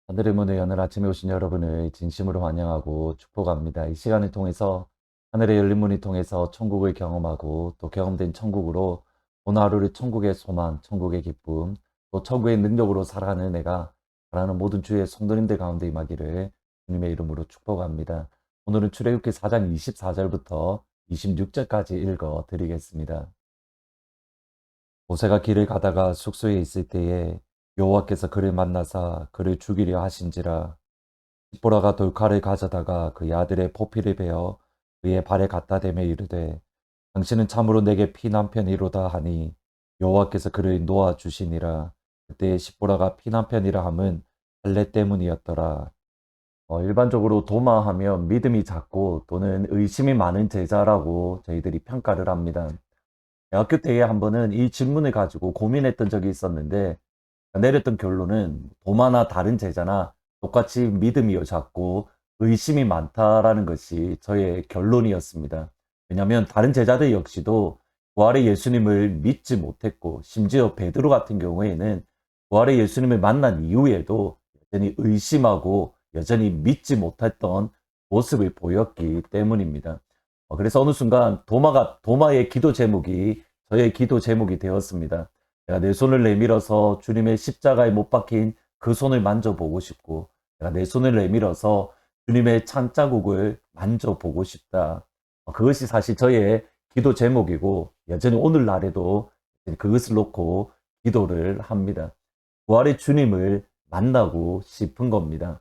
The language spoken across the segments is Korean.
하늘의 문을 여는 아침에 오신 여러분을 진심으로 환영하고 축복합니다. 이 시간을 통해서 하늘의 열린 문을 통해서 천국을 경험하고 또 경험된 천국으로 오늘 하루를 천국의 소망, 천국의 기쁨, 또 천국의 능력으로 살아가는 내가 바라는 모든 주의 성도님들 가운데 임하기를 주님의 이름으로 축복합니다. 오늘은 출애굽기 4장 24절부터 26절까지 읽어 드리겠습니다. 모세가 길을 가다가 숙소에 있을 때에 여호와께서 그를 만나사 그를 죽이려 하신지라. 십보라가 돌칼을 가져다가 그의 아들의 포피를 베어 그의 발에 갖다 대며 이르되 당신은 참으로 내게 피난편이로다 하니 여호와께서 그를 놓아 주시니라. 그때 십보라가 피난편이라 함은 할례 때문이었더라. 일반적으로 도마하면 믿음이 작고 또는 의심이 많은 제자라고 저희들이 평가를 합니다. 대학교 때에 한 번은 이 질문을 가지고 고민했던 적이 있었는데 내렸던 결론은 도마나 다른 제자나 똑같이 믿음이 작고 의심이 많다라는 것이 저의 결론이었습니다. 왜냐하면 다른 제자들 역시도 부활의 예수님을 믿지 못했고 심지어 베드로 같은 경우에는 부활의 예수님을 만난 이후에도 여전히 의심하고 여전히 믿지 못했던 모습을 보였기 때문입니다. 그래서 어느 순간 도마의 기도 제목이 저의 기도 제목이 되었습니다. 내가 내 손을 내밀어서 주님의 십자가에 못 박힌 그 손을 만져보고 싶고, 내가 내 손을 내밀어서 주님의 찬자국을 만져보고 싶다. 그것이 사실 저의 기도 제목이고, 여전히 오늘날에도 그것을 놓고 기도를 합니다. 부활의 주님을 만나고 싶은 겁니다.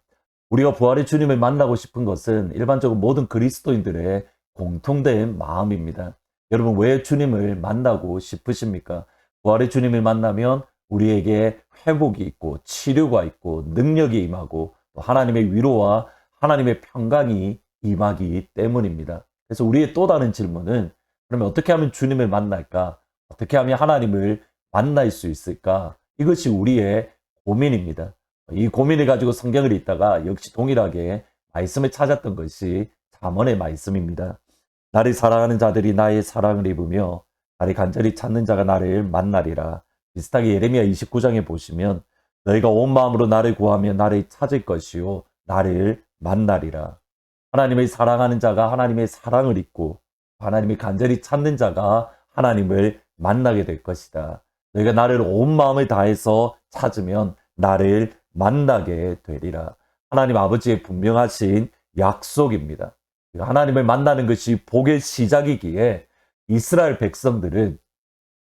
우리가 부활의 주님을 만나고 싶은 것은 일반적으로 모든 그리스도인들의 공통된 마음입니다. 여러분, 왜 주님을 만나고 싶으십니까? 부활의 주님을 만나면 우리에게 회복이 있고 치료가 있고 능력이 임하고 또 하나님의 위로와 하나님의 평강이 임하기 때문입니다. 그래서 우리의 또 다른 질문은 그러면 어떻게 하면 주님을 만날까? 어떻게 하면 하나님을 만날 수 있을까? 이것이 우리의 고민입니다. 이 고민을 가지고 성경을 읽다가 역시 동일하게 말씀을 찾았던 것이 잠언의 말씀입니다. 나를 사랑하는 자들이 나의 사랑을 입으며 나를 간절히 찾는 자가 나를 만나리라. 비슷하게 예레미야 29장에 보시면 너희가 온 마음으로 나를 구하면 나를 찾을 것이요 나를 만나리라. 하나님을 사랑하는 자가 하나님의 사랑을 입고 하나님을 간절히 찾는 자가 하나님을 만나게 될 것이다. 너희가 나를 온 마음을 다해서 찾으면 나를 만나게 되리라. 하나님 아버지의 분명하신 약속입니다. 하나님을 만나는 것이 복의 시작이기에 이스라엘 백성들은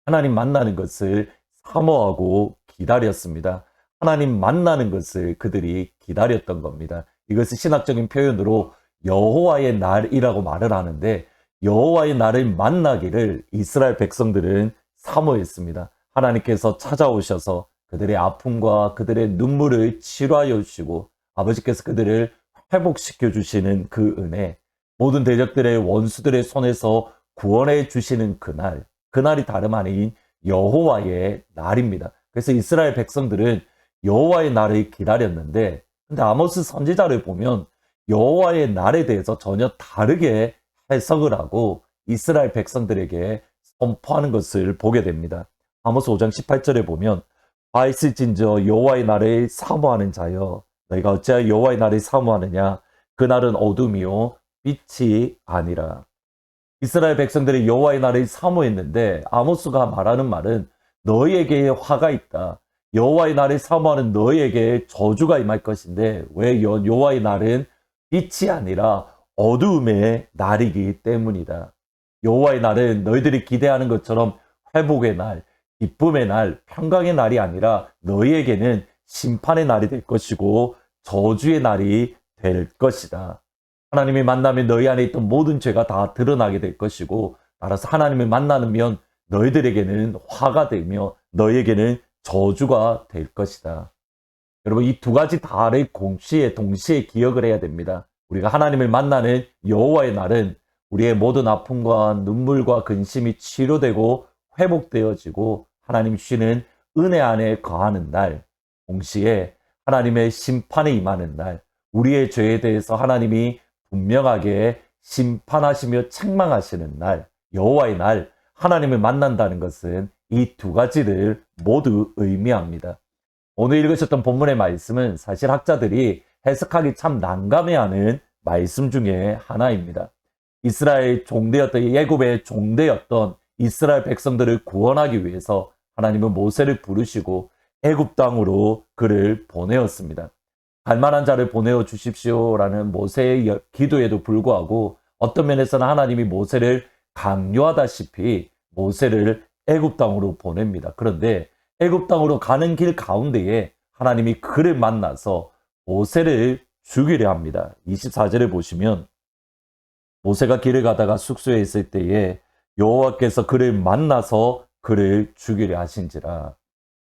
하나님 만나는 것을 사모하고 기다렸습니다. 하나님 만나는 것을 그들이 기다렸던 겁니다. 이것을 신학적인 표현으로 여호와의 날이라고 말을 하는데 여호와의 날을 만나기를 이스라엘 백성들은 사모했습니다. 하나님께서 찾아오셔서 그들의 아픔과 그들의 눈물을 치료하여 주시고 아버지께서 그들을 회복시켜 주시는 그 은혜, 모든 대적들의 원수들의 손에서 구원해 주시는 그날, 그날이 다름 아닌 여호와의 날입니다. 그래서 이스라엘 백성들은 여호와의 날을 기다렸는데, 근데 아모스 선지자를 보면 여호와의 날에 대해서 전혀 다르게 해석을 하고 이스라엘 백성들에게 선포하는 것을 보게 됩니다. 아모스 5장 18절에 보면 화 있을진저 여호와의 날을 사모하는 자여 너희가 어찌하여 여호와의 날을 사모하느냐 그 날은 어둠이요 빛이 아니라. 이스라엘 백성들이 여호와의 날을 사모했는데 아모스가 말하는 말은 너희에게 화가 있다. 여호와의 날을 사모하는 너희에게 저주가 임할 것인데 왜 여호와의 날은 빛이 아니라 어두움의 날이기 때문이다. 여호와의 날은 너희들이 기대하는 것처럼 회복의 날, 기쁨의 날, 평강의 날이 아니라 너희에게는 심판의 날이 될 것이고 저주의 날이 될 것이다. 하나님을 만나면 너희 안에 있던 모든 죄가 다 드러나게 될 것이고 따라서 하나님을 만나면 너희들에게는 화가 되며 너희에게는 저주가 될 것이다. 여러분, 이 두 가지 다를 동시에 기억을 해야 됩니다. 우리가 하나님을 만나는 여호와의 날은 우리의 모든 아픔과 눈물과 근심이 치료되고 회복되어지고 하나님 주시는 은혜 안에 거하는 날, 동시에 하나님의 심판에 임하는 날, 우리의 죄에 대해서 하나님이 분명하게 심판하시며 책망하시는 날, 여호와의 날, 하나님을 만난다는 것은 이 두 가지를 모두 의미합니다. 오늘 읽으셨던 본문의 말씀은 사실 학자들이 해석하기 참 난감해하는 말씀 중에 하나입니다. 이스라엘 종대였던 애굽의 종대였던 이스라엘 백성들을 구원하기 위해서 하나님은 모세를 부르시고 애굽 땅으로 그를 보내었습니다. 갈 만한 자를 보내어 주십시오라는 모세의 기도에도 불구하고 어떤 면에서는 하나님이 모세를 강요하다시피 모세를 애굽 땅으로 보냅니다. 그런데 애굽 땅으로 가는 길 가운데에 하나님이 그를 만나서 모세를 죽이려 합니다. 24절을 보시면 모세가 길을 가다가 숙소에 있을 때에 여호와께서 그를 만나서 그를 죽이려 하신지라.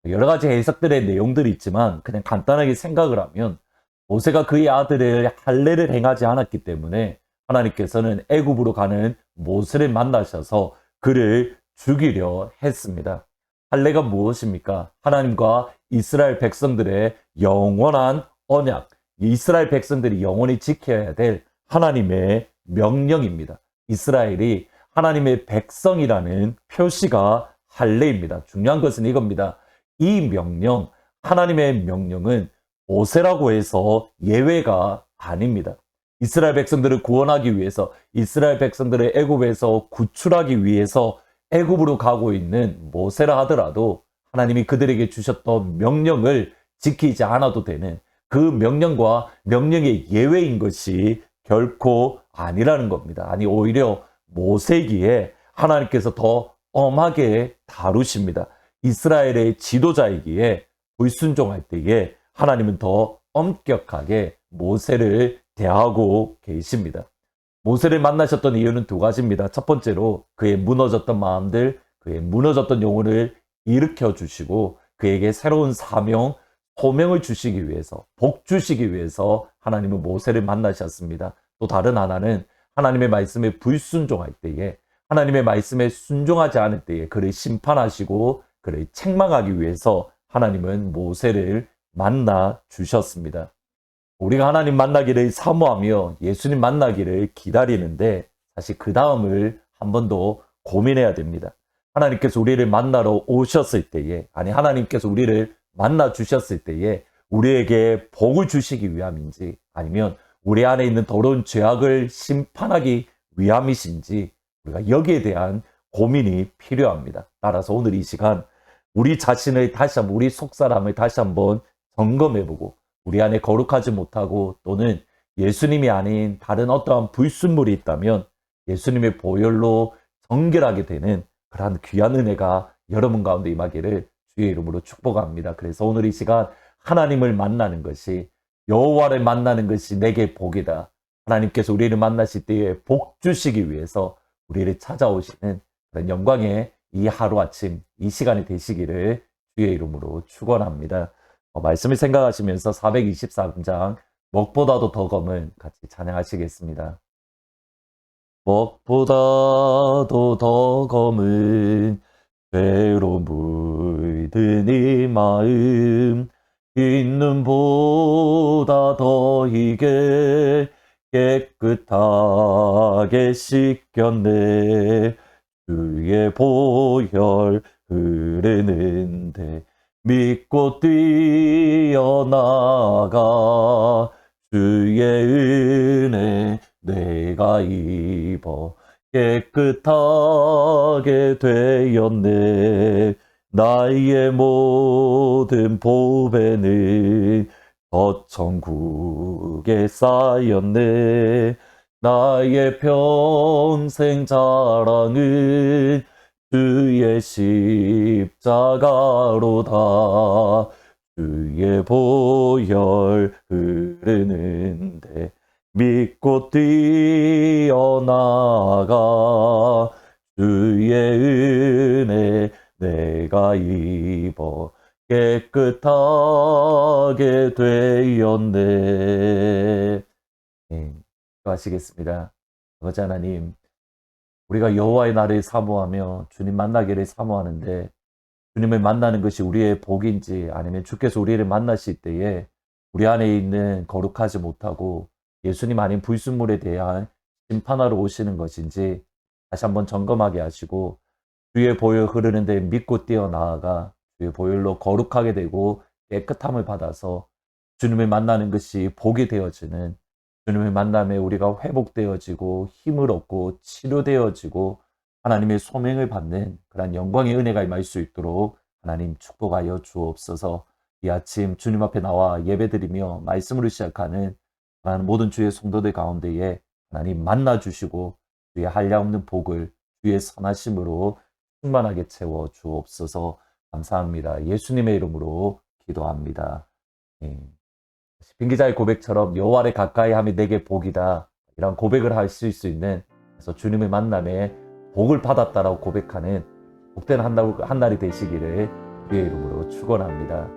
여러 가지 해석들의 내용들이 있지만 그냥 간단하게 생각을 하면 모세가 그의 아들을 할례를 행하지 않았기 때문에 하나님께서는 애굽으로 가는 모세를 만나셔서 그를 죽이려 했습니다. 할례가 무엇입니까? 하나님과 이스라엘 백성들의 영원한 언약, 이스라엘 백성들이 영원히 지켜야 될 하나님의 명령입니다. 이스라엘이 하나님의 백성이라는 표시가 할례입니다. 중요한 것은 이겁니다. 이 명령, 하나님의 명령은 모세라고 해서 예외가 아닙니다. 이스라엘 백성들을 구원하기 위해서, 이스라엘 백성들을 애굽에서 구출하기 위해서 애굽으로 가고 있는 모세라 하더라도 하나님이 그들에게 주셨던 명령을 지키지 않아도 되는 그 명령과 명령의 예외인 것이 결코 아니라는 겁니다. 아니 오히려 모세기에 하나님께서 더 엄하게 다루십니다. 이스라엘의 지도자이기에 불순종할 때에 하나님은 더 엄격하게 모세를 대하고 계십니다. 모세를 만나셨던 이유는 두 가지입니다. 첫 번째로 그의 무너졌던 마음들, 그의 무너졌던 영혼을 일으켜 주시고 그에게 새로운 사명, 소명을 주시기 위해서, 복 주시기 위해서 하나님은 모세를 만나셨습니다. 또 다른 하나는 하나님의 말씀에 불순종할 때에, 하나님의 말씀에 순종하지 않을 때에 그를 심판하시고 그를 책망하기 위해서 하나님은 모세를 만나 주셨습니다. 우리가 하나님 만나기를 사모하며 예수님 만나기를 기다리는데 사실 그 다음을 한 번 더 고민해야 됩니다. 하나님께서 우리를 만나러 오셨을 때에, 아니 하나님께서 우리를 만나 주셨을 때에 우리에게 복을 주시기 위함인지 아니면 우리 안에 있는 더러운 죄악을 심판하기 위함이신지 우리가 여기에 대한 고민이 필요합니다. 따라서 오늘 이 시간 우리 자신을 다시 한번, 우리 속사람을 다시 한번 점검해보고 우리 안에 거룩하지 못하고 또는 예수님이 아닌 다른 어떠한 불순물이 있다면 예수님의 보혈로 정결하게 되는 그러한 귀한 은혜가 여러분 가운데 임하기를 주의 이름으로 축복합니다. 그래서 오늘 이 시간 하나님을 만나는 것이, 여호와를 만나는 것이 내게 복이다. 하나님께서 우리를 만나실 때에 복 주시기 위해서 우리를 찾아오시는 그런 영광의 이 하루아침, 이 시간이 되시기를 주의 이름으로 축원합니다. 말씀을 생각하시면서 423장 먹보다도 더 검은 같이 찬양하시겠습니다. 먹보다도 더 검은 죄로 물든 이 마음, 흰눈보다 더 희게 깨끗하게 씻겼네. 주의 보혈 흐르는데 믿고 뛰어나가 주의 은혜 내가 입어 깨끗하게 되었네. 나의 모든 보배는 저 천국에 쌓였네. 나의 평생 자랑은 주의 십자가로다. 주의 보혈 흐르는데 믿고 뛰어나가 주의 은혜 내가 입어 깨끗하게 되었네. 기도하시겠습니다. 아버지 하나님, 우리가 여호와의 날을 사모하며 주님 만나기를 사모하는데 주님을 만나는 것이 우리의 복인지 아니면 주께서 우리를 만나실 때에 우리 안에 있는 거룩하지 못하고 예수님 아닌 불순물에 대한 심판하러 오시는 것인지 다시 한번 점검하게 하시고 주의 보혈 흐르는데 믿고 뛰어나아가 주의 보혈로 거룩하게 되고 깨끗함을 받아서 주님을 만나는 것이 복이 되어지는, 주님을 만남에 우리가 회복되어지고 힘을 얻고 치료되어지고 하나님의 소명을 받는 그런 영광의 은혜가 임할 수 있도록 하나님 축복하여 주옵소서. 이 아침 주님 앞에 나와 예배드리며 말씀으로 시작하는 모든 주의 성도들 가운데에 하나님 만나주시고 주의 한량없는 복을 주의 선하심으로 충만하게 채워 주옵소서. 감사합니다. 예수님의 이름으로 기도합니다. 빈기자의 고백처럼 여호와를 가까이 하면 내게 복이다, 이런 고백을 할 수 있는, 그래서 주님의 만남에 복을 받았다라고 고백하는 복된 한 날이 되시기를 주의 이름으로 축원합니다.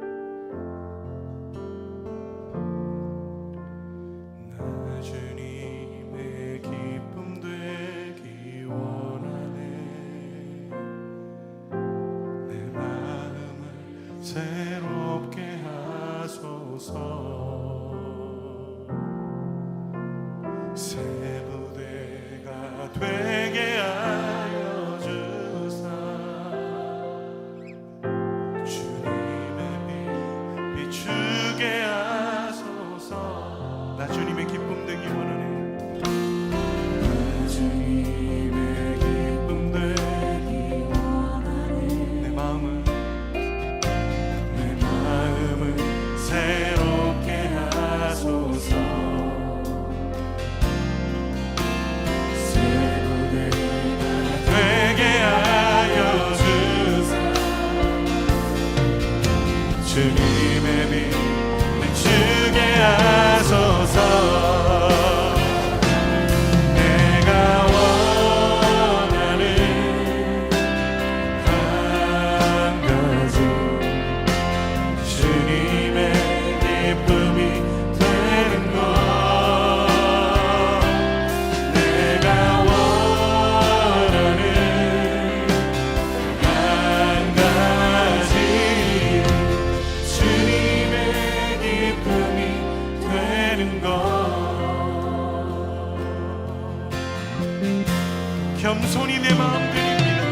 나 주님의 기쁨 되기 원하네. 내 마음을 새롭게 하소서. 새 부대가 되게 하여 주사. 주님의 빛 비추게 하소서. 나 주님의 기쁨 되기 원하네. 나 주님의 기쁨 되기 원하네. 내 마음을 새롭게 하소서. 주님의 빛 비추게 하소서. 내가 원하는 한 가지, 주님의 기쁨이 되는 것. 내가 원하는 한 가지, 주님의 기쁨이 되는 것. 겸손히 내 마음 드립니다.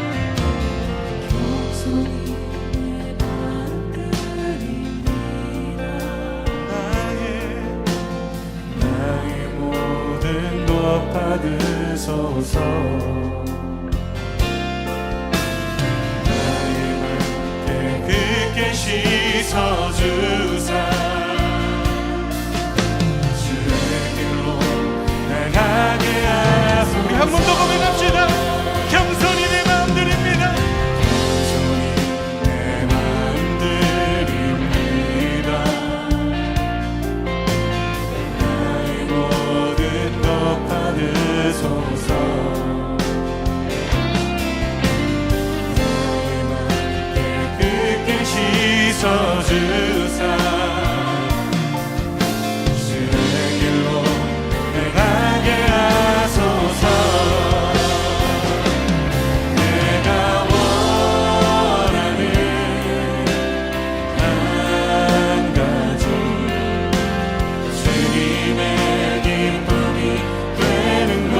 겸손히 내 마음 드립니다. 나의 모든 것 받으소서. 나의 발 깨끗게 씻어주사. 주의 길로 나가게 하소서. 우리 한 번 더 고백합시다. 겸손히 내 마음 드립니다. 겸손히 내 마음 드립니다. 나의 모든 것 받으소서. 나의 발 깨끗게 씻어주사. 주의 길로 나가게 하소서. 내가 원하는 한 가지, 주님의 기쁨이 되는 것.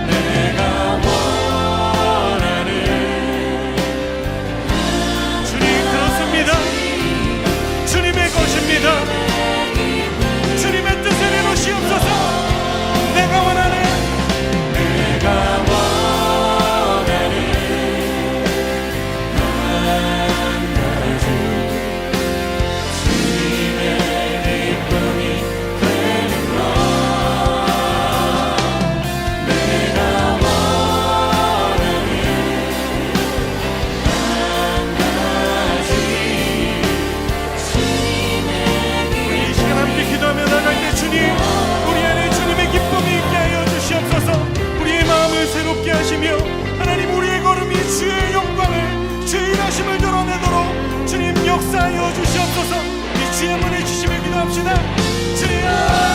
내가 원하는, 주님 그렇습니다. 주님의 것입니다. 주님의 뜻을 이루시옵소서. 내가 원하는 한 가지, 주님의 기쁨이 되는 것. 내가 원하는 한 가지, 우리 이 시간 함께 기도하며 나갈 때 주님, 우리 안에 주님의 기쁨이 있게 하여 주시옵소서. 우리의 마음을 새롭게 하시며 하나님, 우리의 걸음이 주의 영광을, 주의 일하심을 드러내도록 주님 역사하여 주시옵소서. 이 주의 문을 주시며 기도합시다. 주여